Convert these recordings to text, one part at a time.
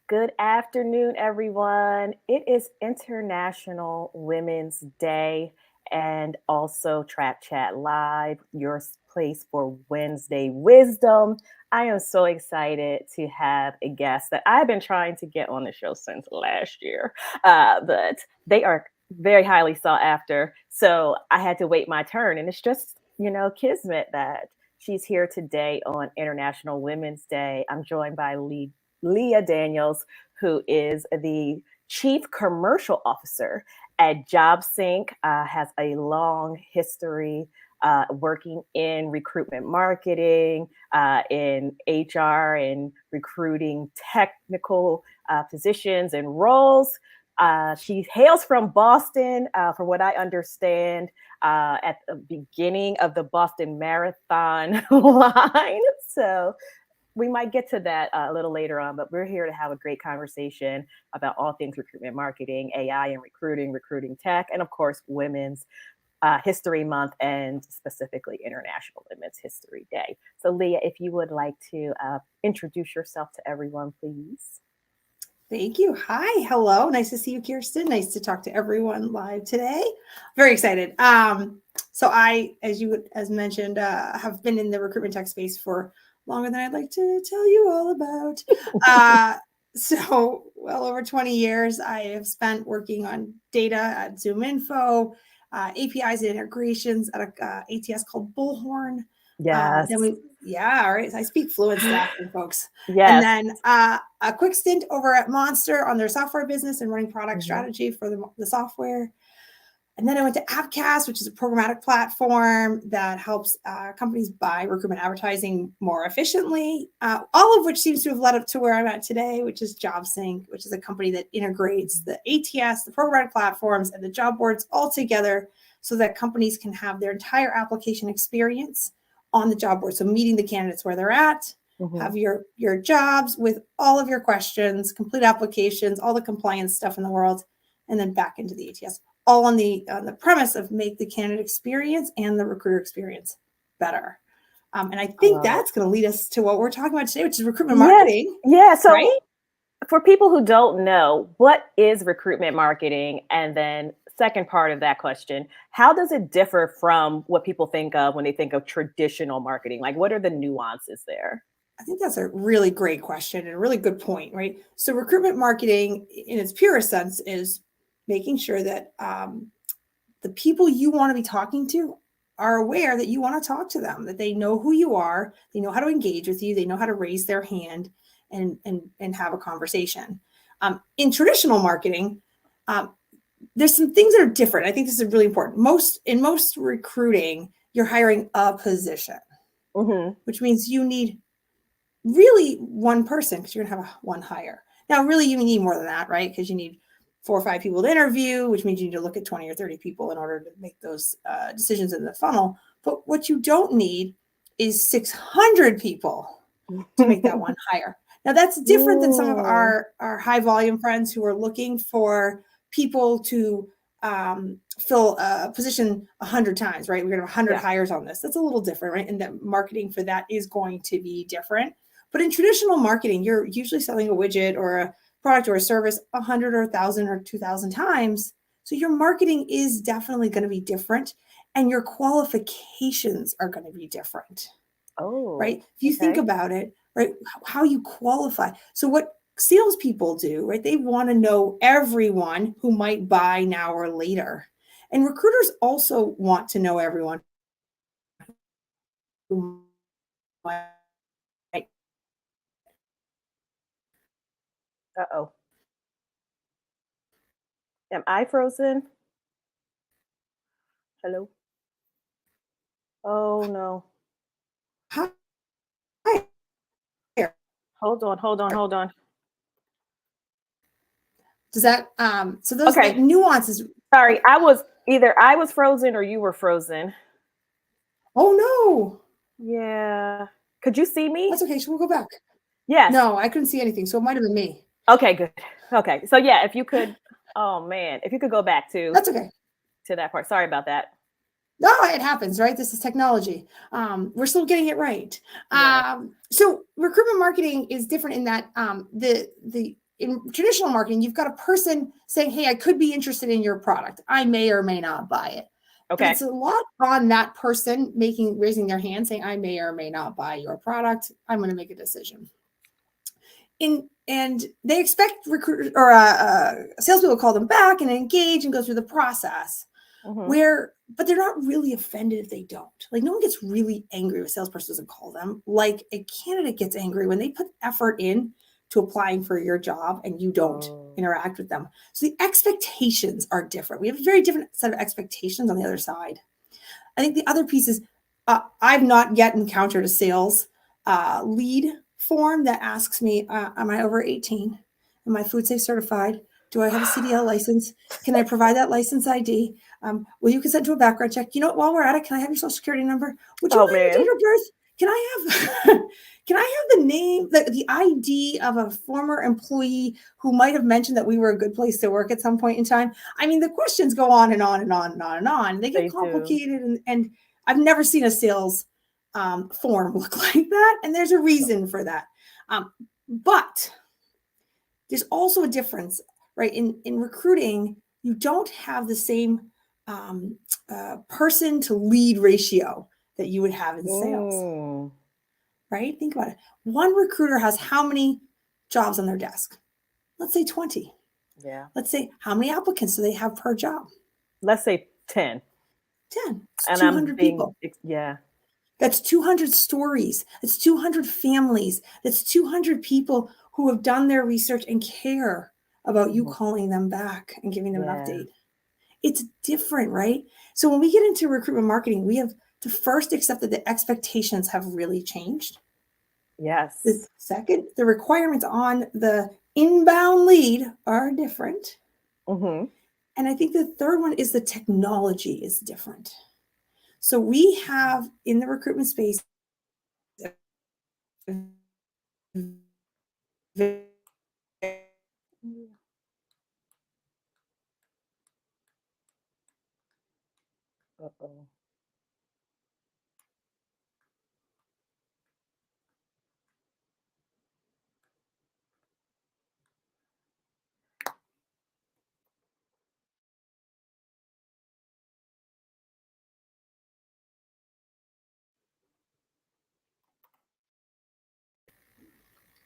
Good afternoon, everyone. It is International Women's Day and also Trap Chat Live, your place for Wednesday wisdom. I am so excited to have a guest that I've been trying to get on the show since last year, but they are very highly sought after. So I had to wait my turn, and it's just, kismet that she's here today on International Women's Day. I'm joined by Leah Daniels, who is the Chief Commercial Officer at JobSync, has a long history working in recruitment marketing, in HR and recruiting technical positions and roles. She hails from Boston, from what I understand, at the beginning of the Boston Marathon line. So we might get to that a little later on, but we're here to have a great conversation about all things recruitment marketing, AI and recruiting tech, and of course, Women's History Month and specifically International Women's History Day. So, Leah, if you would like to introduce yourself to everyone, please. Thank you. Hi. Hello. Nice to see you, Kirsten. Nice to talk to everyone live today. Very excited. So I, as mentioned, have been in the recruitment tech space for longer than I'd like to tell you all about. So well over 20 years, I have spent working on data at ZoomInfo, APIs and integrations at a ATS called Bullhorn. Yes. All right. So I speak fluent staffing, folks. Yes. And then a quick stint over at Monster on their software business and running product strategy for the software. And then I went to Appcast, which is a programmatic platform that helps companies buy recruitment advertising more efficiently, all of which seems to have led up to where I'm at today, which is JobSync, which is a company that integrates the ATS, the programmatic platforms, and the job boards all together so that companies can have their entire application experience on the job board. So meeting the candidates where they're at, have your jobs with all of your questions, complete applications, all the compliance stuff in the world, and then back into the ATS. All on the premise of make the candidate experience and the recruiter experience better. And I think that's going to lead us to what we're talking about today, which is recruitment marketing. Yeah. So right? For people who don't know, what is recruitment marketing? And then second part of that question, how does it differ from what people think of when they think of traditional marketing? Like, what are the nuances there? I think that's a really great question and a really good point, right? So recruitment marketing in its purest sense is making sure that the people you want to be talking to are aware that you want to talk to them, that they know who you are, they know how to engage with you, they know how to raise their hand and have a conversation. In traditional marketing, there's some things that are different. I think this is really important. In most recruiting, you're hiring a position, which means you need really one person because you're going to have one hire. Now, really, you need more than that, right? Because you need 4 or 5 people to interview, which means you need to look at 20 or 30 people in order to make those decisions in the funnel. But what you don't need is 600 people to make that one hire. Now, that's different than some of our high volume friends who are looking for people to fill a position 100 times, right? We're going to have 100 hires on this. That's a little different, right? And that marketing for that is going to be different. But in traditional marketing, you're usually selling a widget or a product or a service 100 or 1,000 or 2,000 times. So your marketing is definitely going to be different and your qualifications are going to be different. Right? If you think about it, right, how you qualify. So what salespeople do, right, they want to know everyone who might buy now or later. And recruiters also want to know everyone who might. Uh-oh. Am I frozen? Hello? Oh, no. Hi. Hold on. Does that, so those nuances. Sorry, I was frozen or you were frozen. Oh, no. Yeah. Could you see me? That's okay. So we'll go back. Yes. No, I couldn't see anything. So it might've been me. Okay, good. Okay. So yeah, if you could, oh man, if you could go back to. That's okay. To that part. Sorry about that. No, it happens, right? This is technology. We're still getting it right. Yeah. So recruitment marketing is different in that the in traditional marketing, you've got a person saying, hey, I could be interested in your product. I may or may not buy it. Okay. But it's a lot on that person raising their hand saying, I may or may not buy your product. I'm going to make a decision. And they expect recruiters or salespeople to call them back and engage and go through the process. But they're not really offended if they don't. Like, no one gets really angry if a salesperson doesn't call them. Like, a candidate gets angry when they put effort in to applying for your job and you don't interact with them. So the expectations are different. We have a very different set of expectations on the other side. I think the other piece is I've not yet encountered a sales lead form that asks me, am I over 18? Am I food safe certified? Do I have a CDL license? Can I provide that license ID? Will you consent to a background check? You know, while we're at it, can I have your social security number? Would you mind your date of birth? Can I have can I have the name, the ID of a former employee who might have mentioned that we were a good place to work at some point in time? I mean, the questions go on and on and on and on and on. They get complicated, and I've never seen a sales form look like that, and there's a reason for that. But there's also a difference, right? In recruiting, you don't have the same person to lead ratio that you would have in sales, right? Think about it. One recruiter has how many jobs on their desk? Let's say 20. Yeah. Let's say, how many applicants do they have per job? Let's say 10. 10. It's and 200 people. Yeah. That's 200 stories. That's 200 families. That's 200 people who have done their research and care about you calling them back and giving them an update. It's different, right? So when we get into recruitment marketing, we have to first accept that the expectations have really changed. Yes. The second, the requirements on the inbound lead are different. And I think the third one is the technology is different. So we have in the recruitment space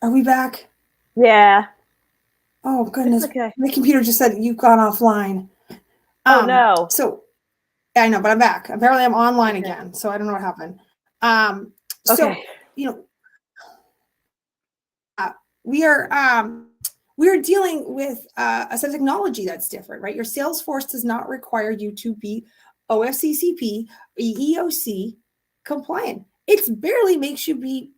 Are we back? Yeah. Oh, goodness. Okay. My computer just said you've gone offline. Oh, no. So, I know, but I'm back. Apparently I'm online again. So I don't know what happened. So, you know, we are dealing with a set of technology that's different, right? Your Salesforce does not require you to be OFCCP, EEOC compliant. It barely makes you be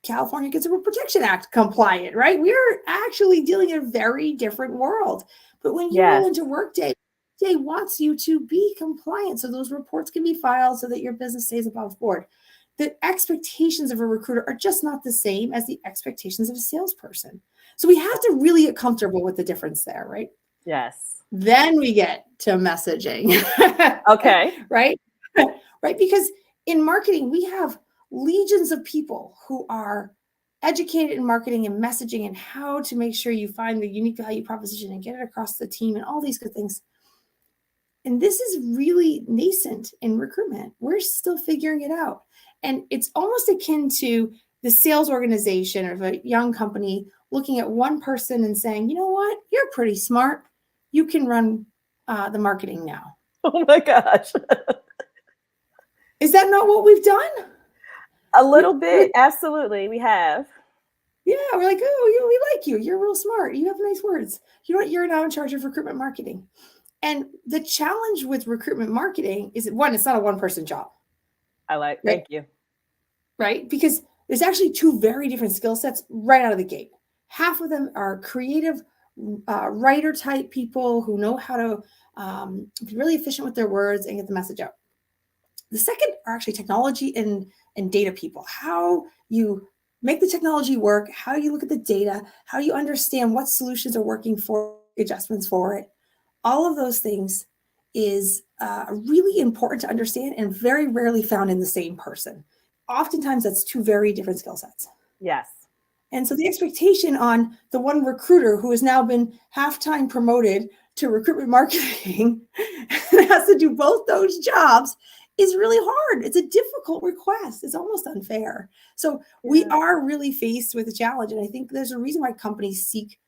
California Consumer Protection Act compliant, right? We're actually dealing in a very different world. But when you roll into Workday, Workday wants you to be compliant so those reports can be filed so that your business stays above board. The expectations of a recruiter are just not the same as the expectations of a salesperson. So we have to really get comfortable with the difference there, right? Yes. Then we get to messaging. Okay. Right? Right? Because in marketing, we have legions of people who are educated in marketing and messaging and how to make sure you find the unique value proposition and get it across the team and all these good things. And this is really nascent in recruitment. We're still figuring it out. And it's almost akin to the sales organization of a young company looking at one person and saying, you know what, you're pretty smart. You can run the marketing now. Oh my gosh. Is that not what we've done? A little bit. Absolutely. We have. Yeah. We're like, oh, we like you. You're real smart. You have nice words. You know what? You're now in charge of recruitment marketing. And the challenge with recruitment marketing is, one, it's not a one-person job. Thank you. Right? Because there's actually two very different skill sets right out of the gate. Half of them are creative writer type people who know how to be really efficient with their words and get the message out. The second are actually technology and data people. How you make the technology work, how you look at the data, how you understand what solutions are working for adjustments for it. All of those things is really important to understand and very rarely found in the same person. Oftentimes, that's two very different skill sets. Yes. And so the expectation on the one recruiter who has now been half-time promoted to recruitment marketing and has to do both those jobs is really hard. It's a difficult request. It's almost unfair. So we are really faced with a challenge. And I think there's a reason why companies seek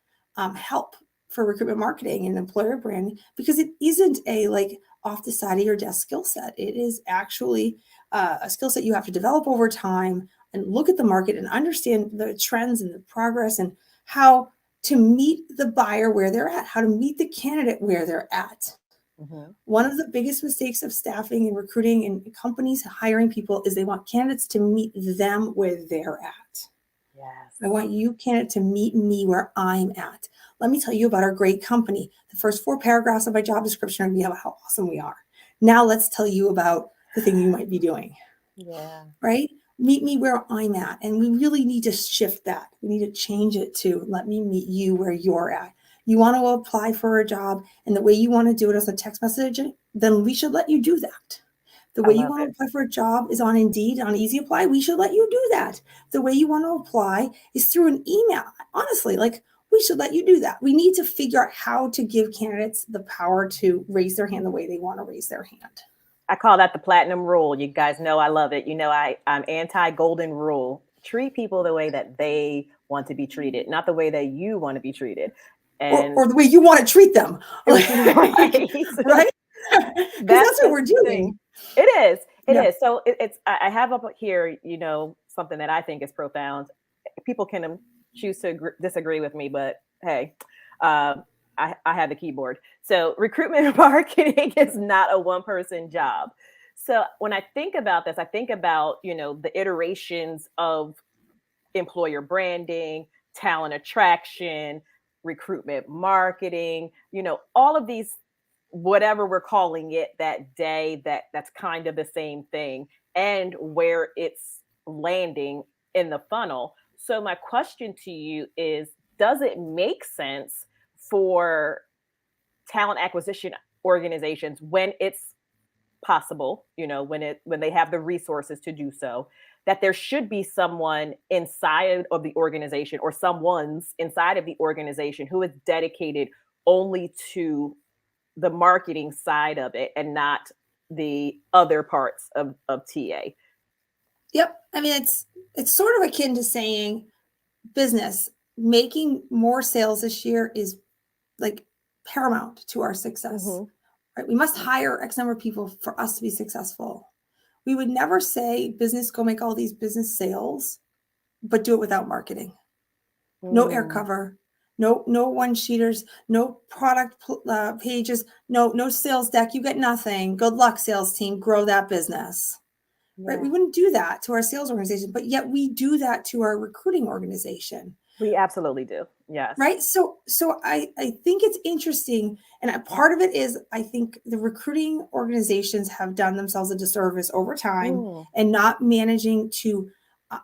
help for recruitment marketing and employer branding, because it isn't a like off the side of your desk skill set. It is actually a skill set you have to develop over time and look at the market and understand the trends and the progress and how to meet the buyer where they're at, how to meet the candidate where they're at. Mm-hmm. One of the biggest mistakes of staffing and recruiting and companies hiring people is they want candidates to meet them where they're at. Yes. I want you, candidate, to meet me where I'm at. Let me tell you about our great company. The first 4 paragraphs of my job description are going to be about how awesome we are. Now let's tell you about the thing you might be doing. Yeah. Right? Meet me where I'm at. And we really need to shift that. We need to change it to let me meet you where you're at. You want to apply for a job and the way you want to do it as a text message, then we should let you do that. The way you want to apply for a job is on Indeed, on Easy Apply. We should let you do that. The way you want to apply is through an email. Honestly, like we should let you do that. We need to figure out how to give candidates the power to raise their hand the way they want to raise their hand. I call that the platinum rule. You guys know I love it. You know, I'm anti-golden rule. Treat people the way that they want to be treated, not the way that you want to be treated. And or the way you want to treat them. Right? Right? That's what we're doing. It is. It is. So it's. I have up here, you know, something that I think is profound. People can choose to disagree with me, but hey, I have the keyboard. So recruitment marketing is not a one-person job. So when I think about this, I think about, you know, the iterations of employer branding, talent attraction, recruitment marketing, you know, all of these, whatever we're calling it that day, that's kind of the same thing, and where it's landing in the funnel. So my question to you is, does it make sense for talent acquisition organizations, when it's possible, you know, when they have the resources to do so, that there should be someone inside of the organization or someone's inside of the organization who is dedicated only to the marketing side of it and not the other parts of TA? Yep. I mean, it's sort of akin to saying business making more sales this year is like paramount to our success. Mm-hmm. Right? We must hire X number of people for us to be successful. We would never say business, go make all these business sales, but do it without marketing. No air cover, no one-sheeters, no product pages, no sales deck. You get nothing. Good luck, sales team. Grow that business. Yeah. Right? We wouldn't do that to our sales organization, but yet we do that to our recruiting organization. We absolutely do. Yes. Right. So I think it's interesting. And a part of it is, I think the recruiting organizations have done themselves a disservice over time and not managing to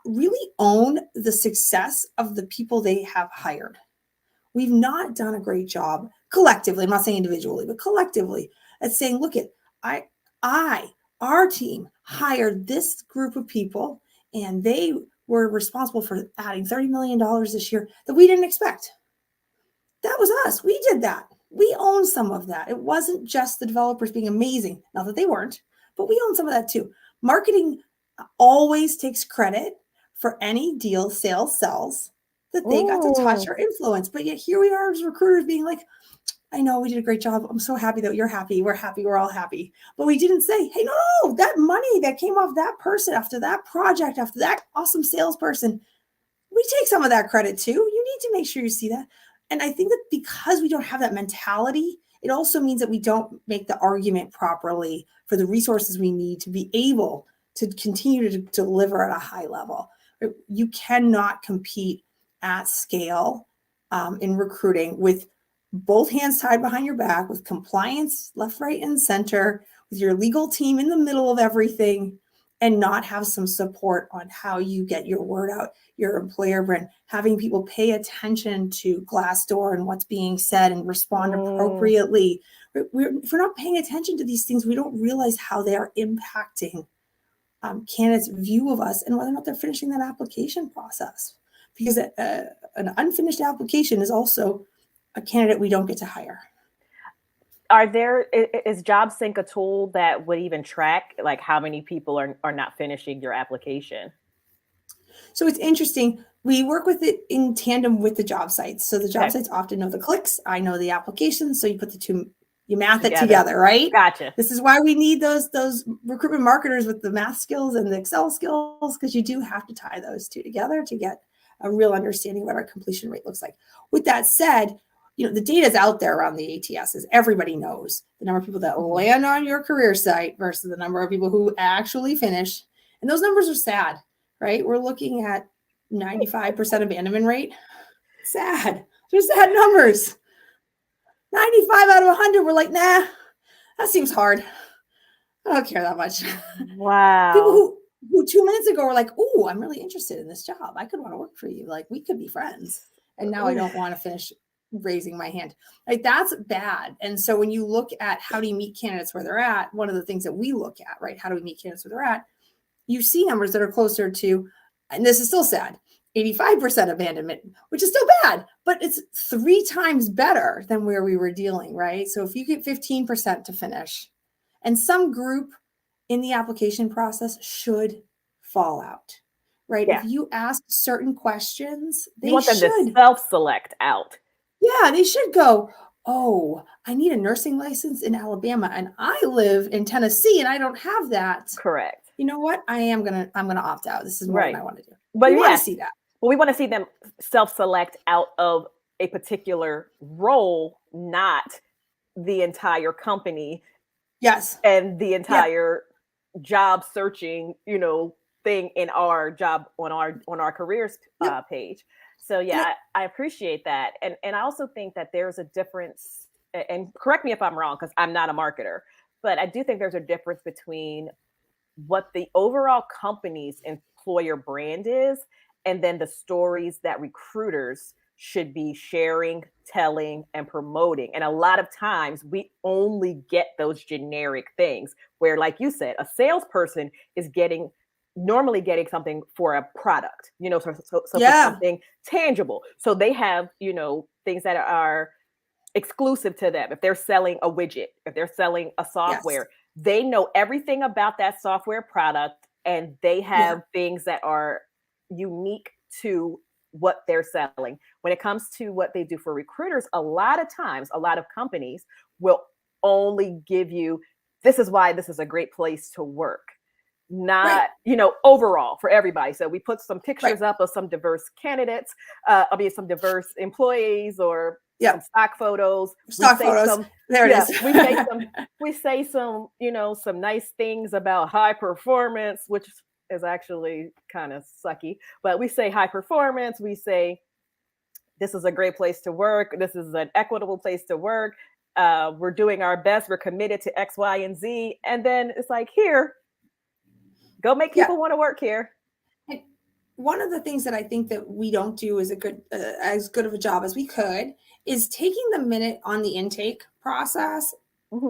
really own the success of the people they have hired. We've not done a great job collectively. I'm not saying individually, but collectively at saying, look at, our team hired this group of people and they were responsible for adding $30 million this year that we didn't expect. That was us. We did that. We own some of that. It wasn't just the developers being amazing. Not that they weren't, but we own some of that too. Marketing always takes credit for any deal sales sells that they got to touch or influence. But yet here we are as recruiters being like, I know we did a great job. I'm so happy that you're happy. We're happy. We're all happy. But we didn't say, hey, no, that money that came off that person after that project, after that awesome salesperson, we take some of that credit too. You need to make sure you see that. And I think that because we don't have that mentality, it also means that we don't make the argument properly for the resources we need to be able to continue to deliver at a high level. You cannot compete at scale in recruiting with both hands tied behind your back, with compliance left, right, and center, with your legal team in the middle of everything, and not have some support on how you get your word out, your employer brand, having people pay attention to Glassdoor and what's being said and respond appropriately. If we're not paying attention to these things, we don't realize how they are impacting candidates' view of us and whether or not they're finishing that application process. because an unfinished application is also a candidate we don't get to hire. Is JobSync a tool that would even track like how many people are not finishing your application? So it's interesting. We work with it in tandem with the job sites. So the job Okay. sites often know the clicks. I know the applications. So you put the two, you math it Together. together, right? Gotcha. This is why we need those recruitment marketers with the math skills and the Excel skills, because you do have to tie those two together to get a real understanding of what our completion rate looks like. With that said, the data is out there around the ATSs. Everybody knows the number of people that land on your career site versus the number of people who actually finish. And those numbers are sad, right? We're looking at 95% abandonment rate. Sad. They're sad numbers. 95 out of 100, we're like, nah, that seems hard. I don't care that much. Wow. People who 2 minutes ago were like, oh, I'm really interested in this job. I could want to work for you. Like, we could be friends. And now I don't want to finish raising my hand. Like, that's bad. And so when you look at how do you meet candidates where they're at, one of the things that we look at, right? How do we meet candidates where they're at? You see numbers that are closer to, and this is still sad, 85% abandonment, which is still bad, but it's 3 times better than where we were dealing, right? So if you get 15% to finish, and some group in the application process should fall out, right? Yeah. If you ask certain questions, you want them to self-select out. Yeah, they should go, oh, I need a nursing license in Alabama and I live in Tennessee and I don't have that. Correct. You know what? I'm gonna opt out. This is more than I want to do. But we want to see that. Well, we want to see them self-select out of a particular role, not the entire company. Yes. And the entire job searching, thing in our job on our careers page. So I appreciate that. And I also think that there's a difference, and correct me if I'm wrong, because I'm not a marketer, but I do think there's a difference between what the overall company's employer brand is, and then the stories that recruiters should be sharing, telling, and promoting. And a lot of times we only get those generic things where, like you said, a salesperson is normally getting something for a product, so for something tangible. So they have, things that are exclusive to them. If they're selling a widget, if they're selling a software, they know everything about that software product, and they have things that are unique to what they're selling. When it comes to what they do for recruiters, a lot of times, a lot of companies will only give you, this is why this is a great place to work. Not, overall for everybody. So we put some pictures up of some diverse candidates, some diverse employees, or some stock photos. There it is. We say some, some nice things about high performance, which is actually kind of sucky, but we say high performance. We say this is a great place to work. This is an equitable place to work. We're doing our best. We're committed to X, Y, and Z. And then it's like, here, go make people want to work here. And one of the things that I think that we don't do as good of a job as we could is taking the minute on the intake process,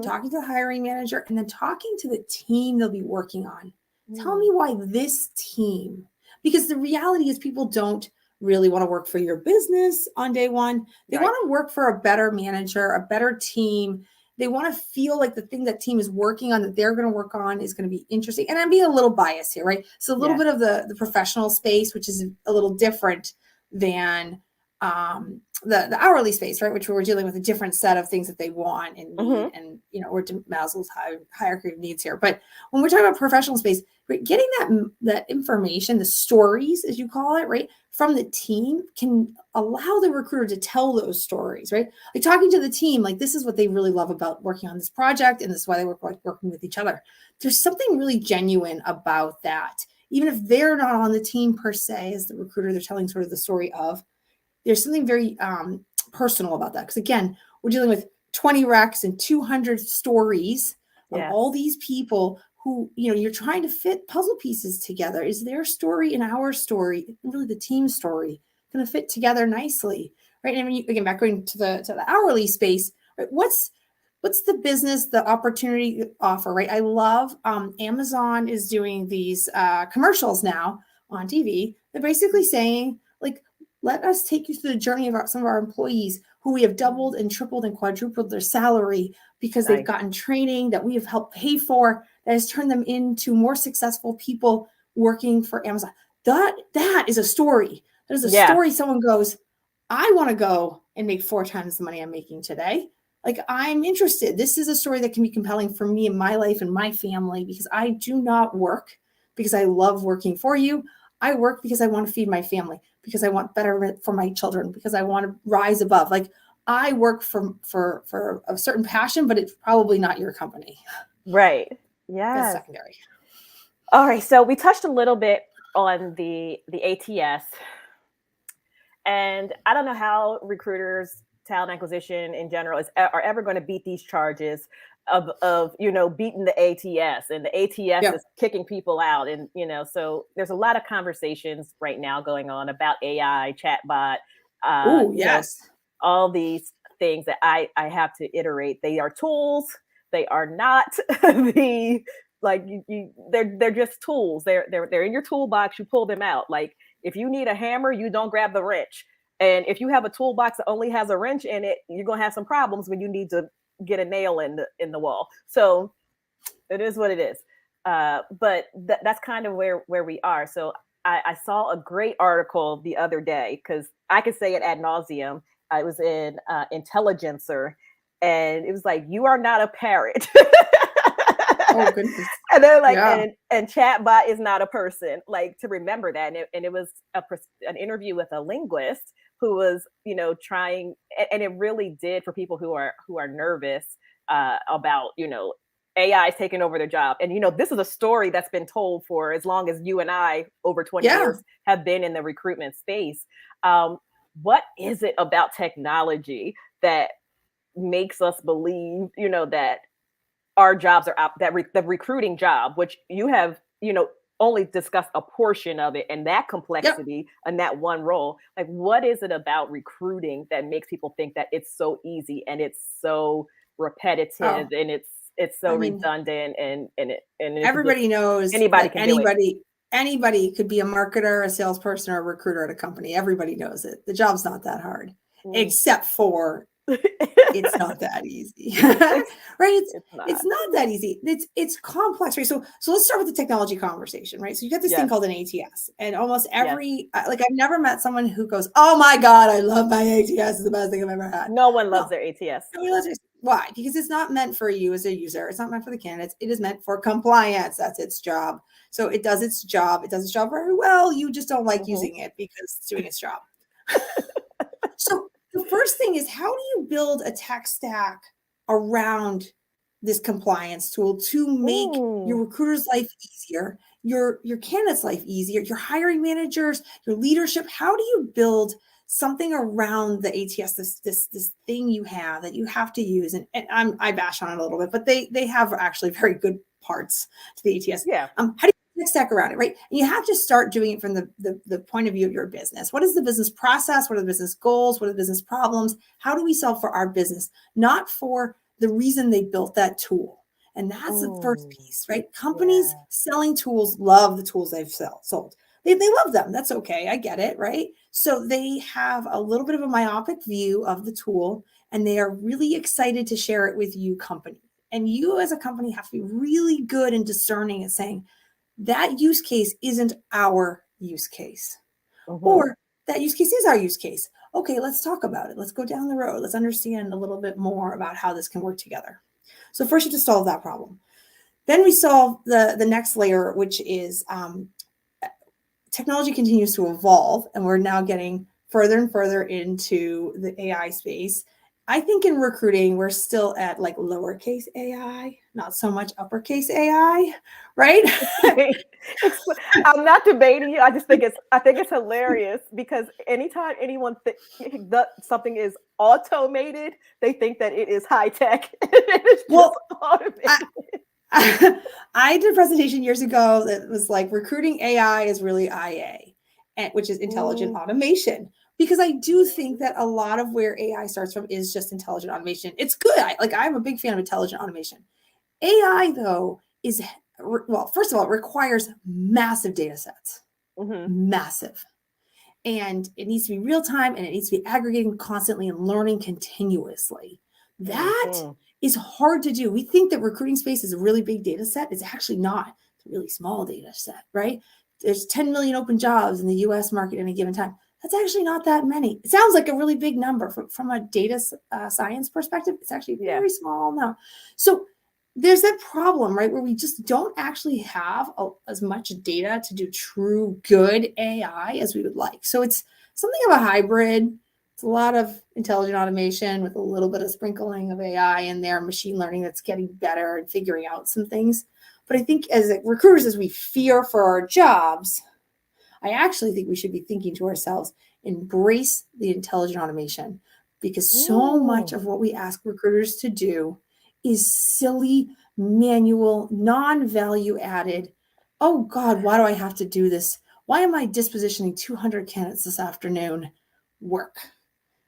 talking to the hiring manager, and then talking to the team they'll be working on. Tell me why this team, because the reality is people don't really want to work for your business on day one. They want to work for a better manager, a better team. They want to feel like the thing that team is working on, that they're going to work on, is going to be interesting. And I'm being a little biased here, right? So a little bit of the professional space, which is a little different than the hourly space, right? Which we're dealing with a different set of things that they want and need, and we're to Maslow's hierarchy of needs here. But when we're talking about professional space, right, getting that information, the stories, as you call it, right, from the team can allow the recruiter to tell those stories, right? Like talking to the team, like this is what they really love about working on this project, and this is why they working with each other. There's something really genuine about that. Even if they're not on the team per se, as the recruiter, they're telling sort of the story of. There's something very personal about that. Because again, we're dealing with 20 recs and 200 stories of all these people who, you're trying to fit puzzle pieces together. Is their story and our story, and really the team story, going to fit together nicely, right? And again, back going to the hourly space, right? What's the business, the opportunity offer, right? I love Amazon is doing these commercials now on TV. They're basically saying, like, Let us take you through the journey of some of our employees who we have doubled and tripled and quadrupled their salary because they've gotten training that we have helped pay for that has turned them into more successful people working for Amazon. That is a story. That is a story someone goes, I want to go and make 4 times the money I'm making today. Like, I'm interested. This is a story that can be compelling for me in my life and my family, because I do not work because I love working for you. I work because I want to feed my family, because I want better for my children, because I want to rise above. Like, I work for a certain passion, but it's probably not your company. Right. Yeah. That's secondary. All right. So we touched a little bit on the ATS, and I don't know how recruiters, talent acquisition in general, are ever going to beat these charges of beating the ATS, and the ATS is kicking people out, and so there's a lot of conversations right now going on about AI, chatbot, all these things that I have to iterate. They are tools. They are not the they're just tools. They're in your toolbox. You pull them out. Like, if you need a hammer, you don't grab the wrench. And if you have a toolbox that only has a wrench in it, you're gonna have some problems when you need to get a nail in the wall. So it is what it is. But that's kind of where we are. So I saw a great article the other day, because I could say it ad nauseum. I was in Intelligencer, and it was like, you are not a parrot. Oh, goodness. And they're like, and chatbot is not a person. Like, to remember that. And it was an interview with a linguist who was, trying, and it really did, for people who are nervous about, AI is taking over their job. And, this is a story that's been told for as long as you and I, over 20 years, have been in the recruitment space. What is it about technology that makes us believe, that our jobs are out, that the recruiting job, which you have, only discussed a portion of it, and that complexity and that one role, like, what is it about recruiting that makes people think that it's so easy and it's so repetitive and it's so redundant and everybody knows anybody can do it. Anybody could be a marketer, a salesperson, or a recruiter at a company. Everybody knows it. The job's not that hard, except for it's not that easy, right? It's not that easy. It's complex, right? So let's start with the technology conversation, right? So you got this thing called an ATS, and almost every like, I've never met someone who goes, "Oh my God, I love my ATS. It's the best thing I've ever had." No one loves their ATS. Why? Because it's not meant for you as a user. It's not meant for the candidates. It is meant for compliance. That's its job. So it does its job. It does its job very well. You just don't like using it because it's doing its job. So the first thing is, how do you build a tech stack around this compliance tool to make your recruiter's life easier, your candidate's life easier, your hiring managers, your leadership? How do you build something around the ATS, this thing you have that you have to use? And I bash on it a little bit, but they have actually very good parts to the ATS. How do you stack around it, right? And you have to start doing it from the point of view of your business. What is the business process? What are the business goals? What are the business problems? How do we solve for our business, not for the reason they built that tool? And that's the first piece, right? Companies selling tools love the tools they've sold. They love them. That's okay. I get it, right? So they have a little bit of a myopic view of the tool, and they are really excited to share it with you, company. And you as a company have to be really good and discerning and saying, that use case isn't our use case, or that use case is our use case. Okay, let's talk about it. Let's go down the road. Let's understand a little bit more about how this can work together. So first, you have to solve that problem. Then we solve the next layer, which is technology continues to evolve, and we're now getting further and further into the AI space. I think in recruiting, we're still at like lowercase AI, not so much uppercase AI, right? I'm not debating you. I just think it's hilarious, because anytime anyone that something is automated, they think that it is high tech. It's just automated. I did a presentation years ago that was like, recruiting AI is really IA, which is intelligent automation. Because I do think that a lot of where AI starts from is just intelligent automation. It's good. I'm a big fan of intelligent automation. AI, though, first of all, it requires massive data sets. Massive. and it needs to be real time, and it needs to be aggregating constantly and learning continuously. That Mm-hmm. is hard to do. We think that recruiting space is a really big data set. It's actually not. It's a really small data set, right? There's 10 million open jobs in the US market at any given time. That's actually not that many. It sounds like a really big number. From a data science perspective, it's actually a very small now. So there's that problem, right, where we just don't actually have as much data to do true good AI as we would like. So it's something of a hybrid. It's a lot of intelligent automation with a little bit of sprinkling of AI in there, machine learning that's getting better and figuring out some things. But I think as recruiters, as we fear for our jobs, I actually think we should be thinking to ourselves, embrace the intelligent automation, because so much of what we ask recruiters to do is silly, manual, non-value added. Oh God, why do I have to do this? Why am I dispositioning 200 candidates this afternoon? Work,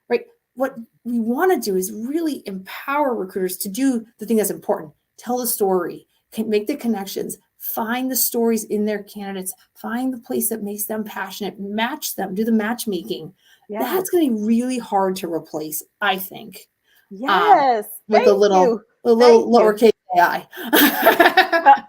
right? What we want to do is really empower recruiters to do the thing that's important. Tell the story, make the connections, find the stories in their candidates, find the place that makes them passionate, match them, do the matchmaking. That's going to be really hard to replace, I think. Yes. With a little lowercase AI.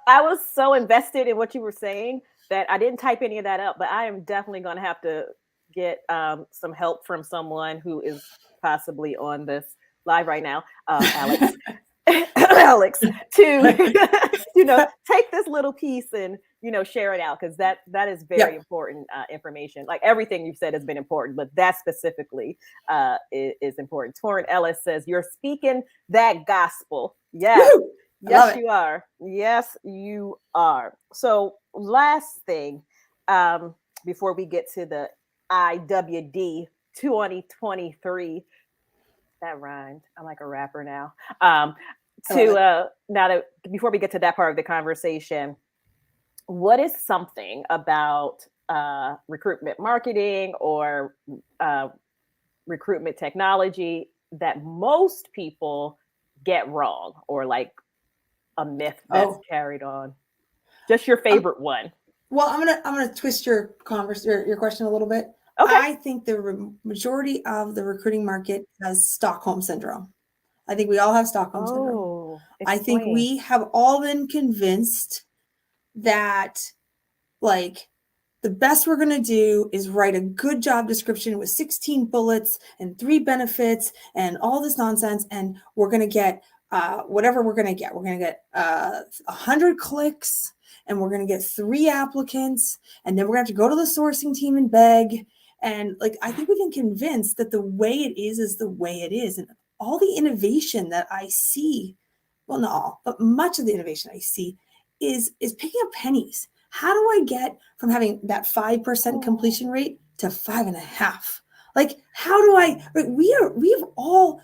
I was so invested in what you were saying that I didn't type any of that up, but I am definitely going to have to get some help from someone who is possibly on this live right now, Alex. Alex, to take this little piece and share it out, because that is very important information. Like everything you've said has been important, but that specifically is important. Torrin Ellis says, "You're speaking that gospel." Yes. Woo! Yes, you are. Yes, you are. So last thing, before we get to the IWD 2023, that rhymed. I'm like a rapper now. Now that before we get to that part of the conversation, what is something about recruitment marketing or recruitment technology that most people get wrong, or like a myth that's carried on? Just your favorite one. Well, I'm gonna twist your question a little bit. Okay. I think the majority of the recruiting market has Stockholm syndrome. I think we all have Stockholm syndrome. I think we have all been convinced that, like, the best we're going to do is write a good job description with 16 bullets and 3 benefits and all this nonsense, and we're going to get whatever we're going to get. We're going to get 100 clicks, and we're going to get 3 applicants, and then we're going to have to go to the sourcing team and beg. And like, I think we've been convinced that the way it is the way it is. And all the innovation that I see, well, not all, but much of the innovation I see is picking up pennies. How do I get from having that 5% completion rate to 5.5%? Like, how do we've all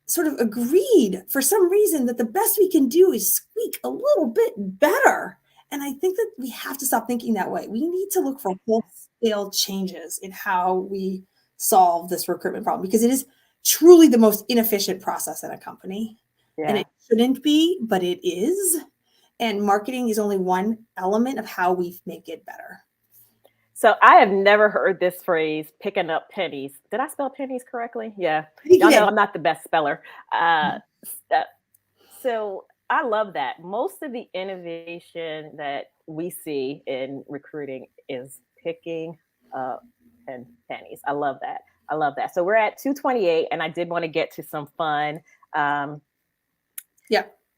sort of agreed for some reason that the best we can do is squeak a little bit better. And I think that we have to stop thinking that way. We need to look for wholesale changes in how we solve this recruitment problem, because it is truly the most inefficient process in a company. And it shouldn't be, but it is. And marketing is only one element of how we make it better. So I have never heard this phrase, picking up pennies. Did I spell pennies correctly? Yeah. Y'all know I'm not the best speller. So I love that. Most of the innovation that we see in recruiting is picking up pennies. I love that. I love that. So we're at 2:28, and I did want to get to some fun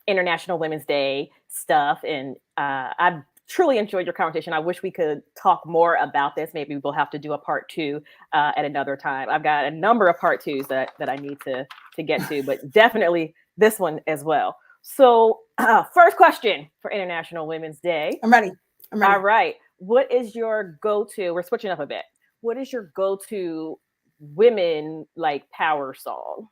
International Women's Day stuff. And I've truly enjoyed your conversation. I wish we could talk more about this. Maybe we'll have to do a part 2 at another time. I've got a number of part 2s that I need to get to, but definitely this one as well. So first question for International Women's Day. I'm ready. All right. What is your go-to? We're switching up a bit. What is your go-to women like power song?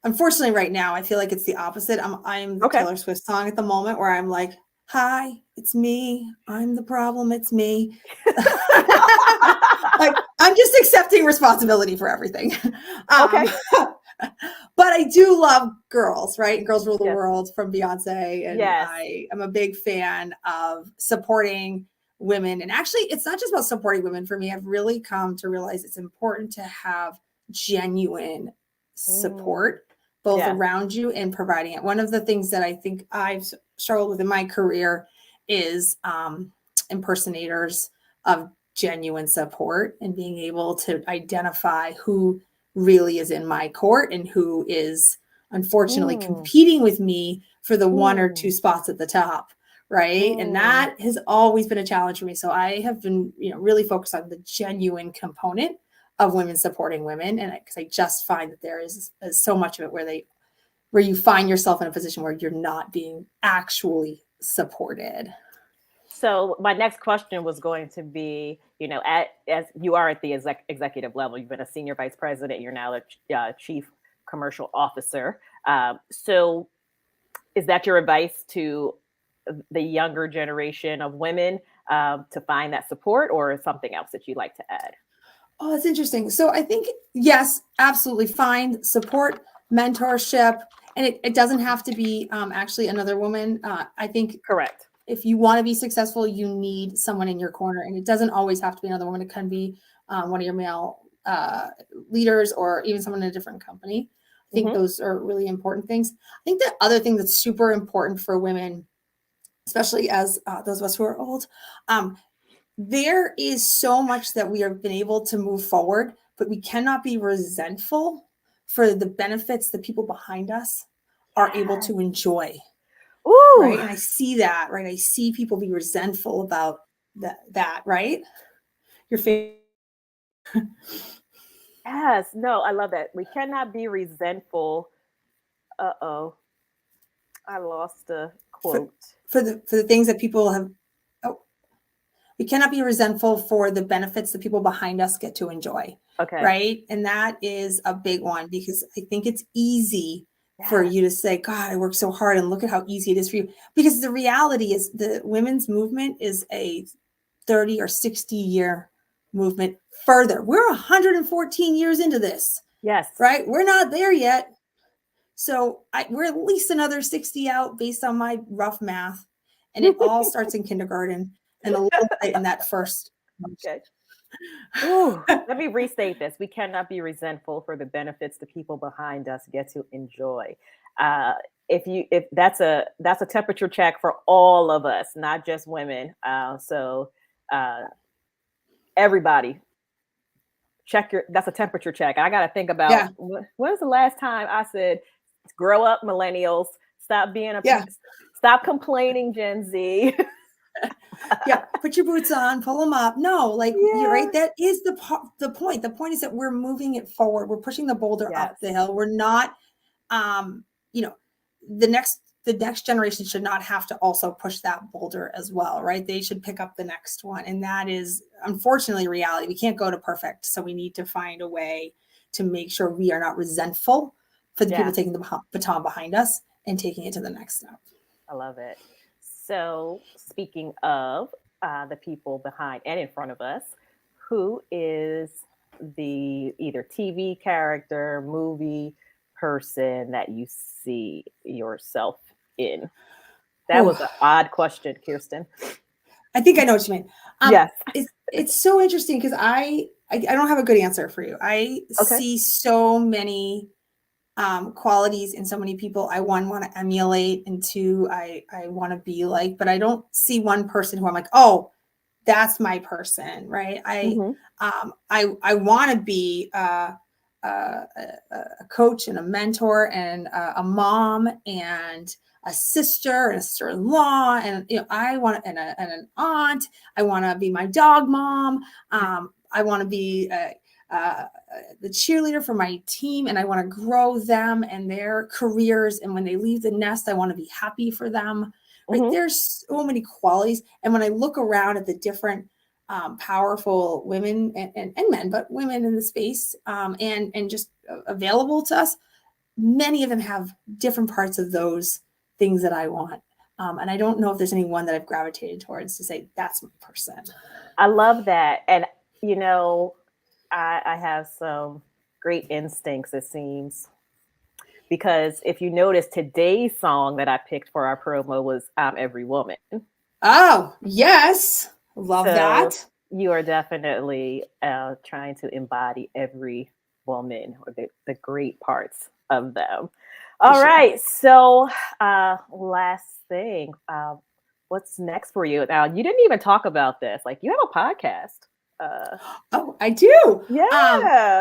Unfortunately, right now, I feel like it's the opposite. I'm the Taylor Swift song at the moment, where I'm like, "Hi, it's me. I'm the problem. It's me." Like, I'm just accepting responsibility for everything. But I do love Girls, right? Girls Rule the World from Beyonce. And I am a big fan of supporting women. And actually, it's not just about supporting women. For me, I've really come to realize it's important to have genuine support both around you and providing it. One of the things that I think I've struggled with in my career is impersonators of genuine support, and being able to identify who really is in my court and who is unfortunately competing with me for the one or two spots at the top. Right. And that has always been a challenge for me. So I have been, really focused on the genuine component of women supporting women. And because I just find that there is so much of it where you find yourself in a position where you're not being actually supported. So my next question was going to be, as you are at the executive level, you've been a senior vice president, you're now a chief commercial officer. So is that your advice to the younger generation of women to find that support, or something else that you'd like to add? Oh, that's interesting. So I think, yes, absolutely. Find support, mentorship, and it doesn't have to be actually another woman. I think Correct. If you want to be successful, you need someone in your corner, and it doesn't always have to be another woman. It can be one of your male leaders, or even someone in a different company. I think those are really important things. I think the other thing that's super important for women, especially as those of us who are old, there is so much that we have been able to move forward, but we cannot be resentful for the benefits the people behind us are able to enjoy. Ooh. Right. And I see that, right. I see people be resentful about that, right? Your favorite. Yes. No, I love that. We cannot be resentful. Uh-oh. I lost a quote. For the things that people have. Oh, we cannot be resentful for the benefits that people behind us get to enjoy. Okay. Right. And that is a big one, because I think it's easy for you to say, God, I worked so hard and look at how easy it is for you. Because the reality is the women's movement is a 30 or 60 year movement further. We're 114 years into this. Yes. Right. We're not there yet. So we're at least another 60 out based on my rough math. And it all starts in kindergarten and a little bit in that first. Okay. Ooh, let me restate this. We cannot be resentful for the benefits the people behind us get to enjoy. If that's a temperature check for all of us, not just women. So everybody, that's a temperature check. I got to think about when's the last time I said, "Grow up, millennials. Stop being stop complaining, Gen Z." Put your boots on, pull them up. No, you're right. That is the point. The point is that we're moving it forward. We're pushing the boulder up the hill. We're not, the next generation should not have to also push that boulder as well, right? They should pick up the next one. And that is unfortunately reality. We can't go to perfect. So we need to find a way to make sure we are not resentful for the people taking the baton behind us and taking it to the next step. I love it. So speaking of the people behind and in front of us, who is the either TV character, movie person that you see yourself in? That was an odd question, Kirsten. I think I know what you mean. Yes. It's so interesting because I don't have a good answer for you. I see so many qualities in so many people. I want to emulate, and two, I want to be like, but I don't see one person who I'm like, oh, that's my person, right? I want to be a coach and a mentor and a mom and a sister and a sister-in-law, and I want and an aunt. I want to be my dog mom. I want to be the cheerleader for my team, and I want to grow them and their careers. And when they leave the nest, I want to be happy for them. Right? There's so many qualities. And when I look around at the different powerful women and men, but women in the space and just available to us, many of them have different parts of those things that I want. And I don't know if there's any one that I've gravitated towards to say that's my person. I love that. And, I have some great instincts, it seems, because if you notice, today's song that I picked for our promo was "I'm Every Woman." Oh, yes. Love So that. you are definitely trying to embody every woman or the great parts of them. For All sure. right. So last thing, what's next for you? Now, you didn't even talk about this. Like you have a podcast. Uh, Oh, I do. yeah.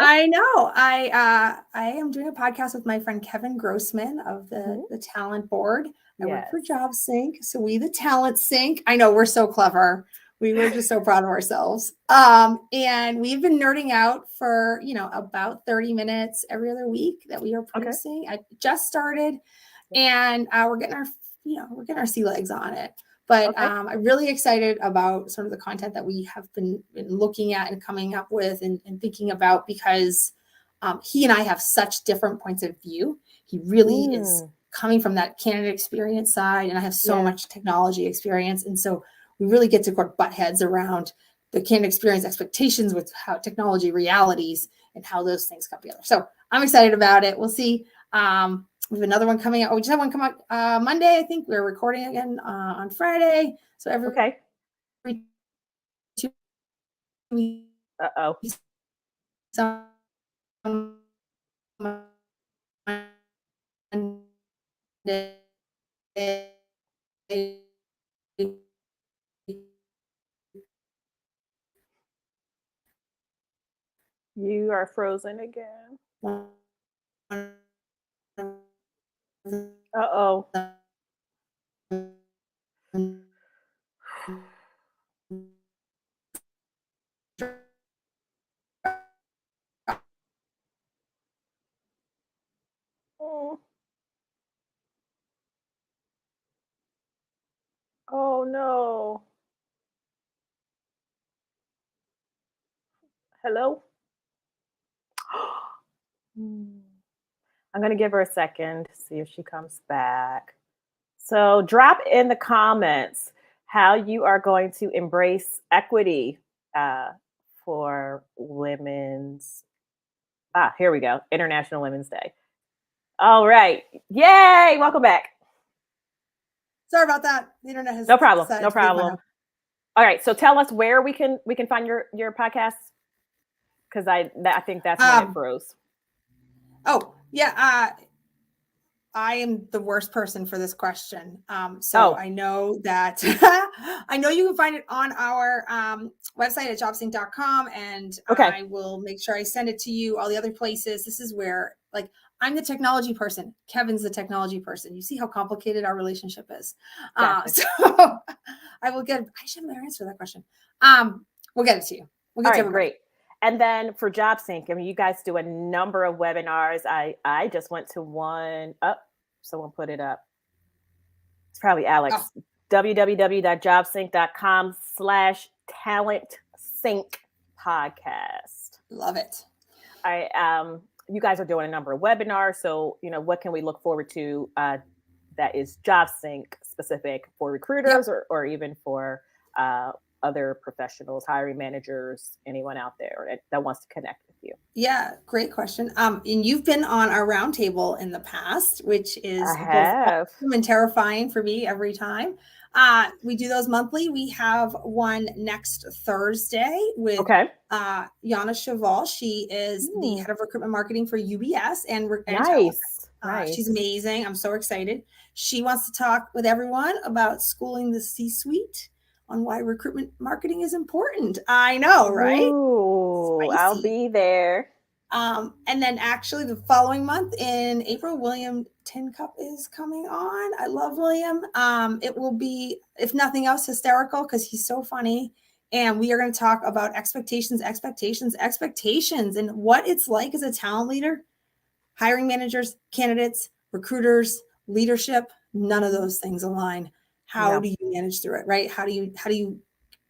I know. I am doing a podcast with my friend Kevin Grossman of Mhm. the Talent Board. I work for Yes. JobSync, so we the Talent Sync. I know we're so clever. We were just so proud of ourselves. And we've been nerding out for about 30 minutes every other week that we are Okay. producing. I just started, and we're getting our sea legs on it. But Okay. I'm really excited about sort of the content that we have been looking at and coming up with and thinking about, because he and I have such different points of view. He really is Mm, coming from that candidate experience side, and I have so yeah. much technology experience. And so we really get to butt heads around the candidate experience expectations with how technology realities and how those things come together. So I'm excited about it. We'll see. We have another one coming out. We just had one come out Monday. I think we're recording again on Friday. So every Okay. 2 weeks, Uh-oh. on Monday, You are frozen again. Uh-oh. Oh, oh no. Hello? Hmm. I'm going to give her a second, see if she comes back. So, drop in the comments how you are going to embrace equity uh, for women's. Ah, here we go. International Women's Day. All right. Yay. Welcome back. Sorry about that. The internet has No problem. decided No to leave my problem. house. All right. So, tell us where we can find your podcast because I think that's when it Um, froze. oh, yeah. I am the worst person for this question. So Oh, I know that I know you can find it on our website at jobsync.com, and okay. I will make sure I send it to you. All the other places. This is where, like, I'm the technology person. Kevin's the technology person. You see how complicated our relationship is. Gotcha. So I will get. I should have better answer that question. We'll get it to you. We'll All get to right, everybody. great. And then for JobSync, I mean, you guys do a number of webinars. I just went to one. Up, someone put it up. It's probably Oh, Alex. www.jobsync.com/talent sync podcast. love it. I You guys are doing a number of webinars. So what can we look forward to? That is JobSync specific for recruiters Yep. or even for uh, other professionals, hiring managers, anyone out there that wants to connect with you? Yeah, great question. And you've been on our roundtable in the past, which I is both have. awesome and terrifying for me every time. We do those monthly. We have one next Thursday with Okay. Yana Cheval. She is the Hmm. head of recruitment marketing for UBS and talent. Nice. She's Nice. amazing. I'm so excited. She wants to talk with everyone about schooling the C-suite on why recruitment marketing is important. I know, right? Ooh, I'll Spicy. be there. And then actually the following month in April, William Tin Cup is coming on. I love William. It will be, if nothing else, hysterical because he's so funny. And we are going to talk about expectations, and what it's like as a talent leader, hiring managers, candidates, recruiters, leadership. None of those things align. How No. do you manage through it, right? How do you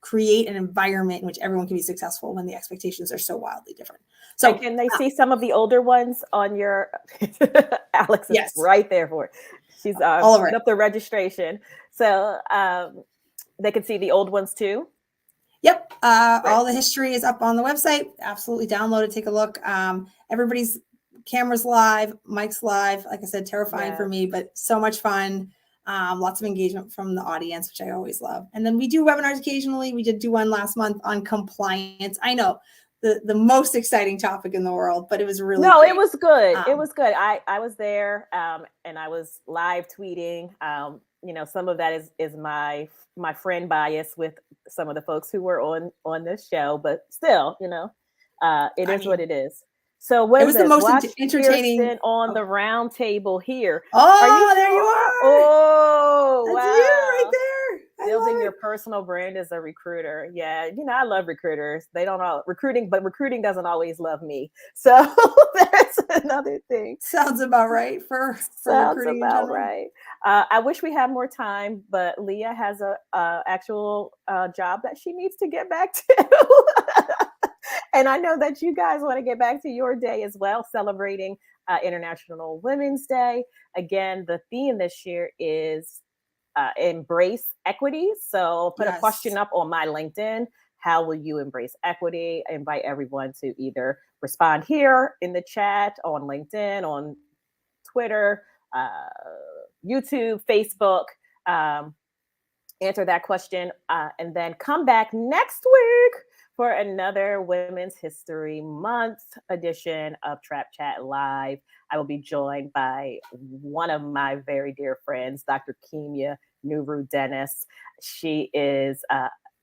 create an environment in which everyone can be successful when the expectations are so wildly different? And So can they see some of the older ones on your Alex is yes, right there for it. She's all over put it. up the registration. So they can see the old ones too. Yep. Great. All the history is up on the website. Absolutely download it, take a look. Everybody's cameras live, mics live. Like I said, terrifying for Yes. me, but so much fun. Lots of engagement from the audience, which I always love. And then we do webinars occasionally. We did do one last month on compliance. I know the most exciting topic in the world, but it was really No, great. it was good. It was good. I was there, and I was live tweeting. Some of that is my friend bias with some of the folks who were on this show, but still, it is what it is. So it what was is the this? most Watch entertaining. Pearson on the round table here. Are you Oh, there you sure? are. Oh, That's wow. you right there. Building your personal brand as a recruiter. Yeah, I love recruiters. They don't all recruiting, but recruiting doesn't always love me. So that's another thing. Sounds about right for recruiting in general. Right. I wish we had more time, but Leah has a actual job that she needs to get back to. And I know that you guys want to get back to your day as well, celebrating International Women's Day. Again, the theme this year is embrace equity. So put a question up on my LinkedIn. How will you embrace equity? I invite everyone to either respond here in the chat, on LinkedIn, on Twitter, YouTube, Facebook. Answer that question, and then come back next week for another Women's History Month edition of Trap Chat Live. I will be joined by one of my very dear friends, Dr. Kimia Nuru Dennis. She is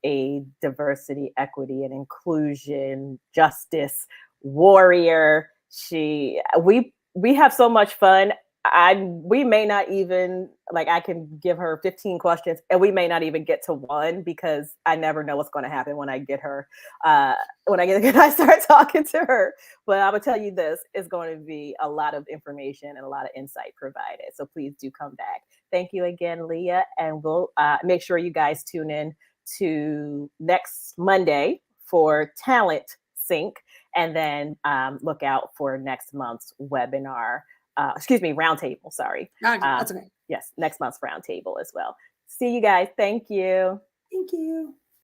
a diversity, equity, and inclusion justice warrior. We have so much fun. We may not even, I can give her 15 questions and we may not even get to one because I never know what's going to happen when I get her, when I start talking to her. But I will tell you this, is going to be a lot of information and a lot of insight provided. So please do come back. Thank you again, Leah. And we'll make sure you guys tune in to next Monday for Talent Sync, and then look out for next month's webinar. Roundtable. Sorry. That's okay. Yes, next month's roundtable as well. See you guys. Thank you. Thank you.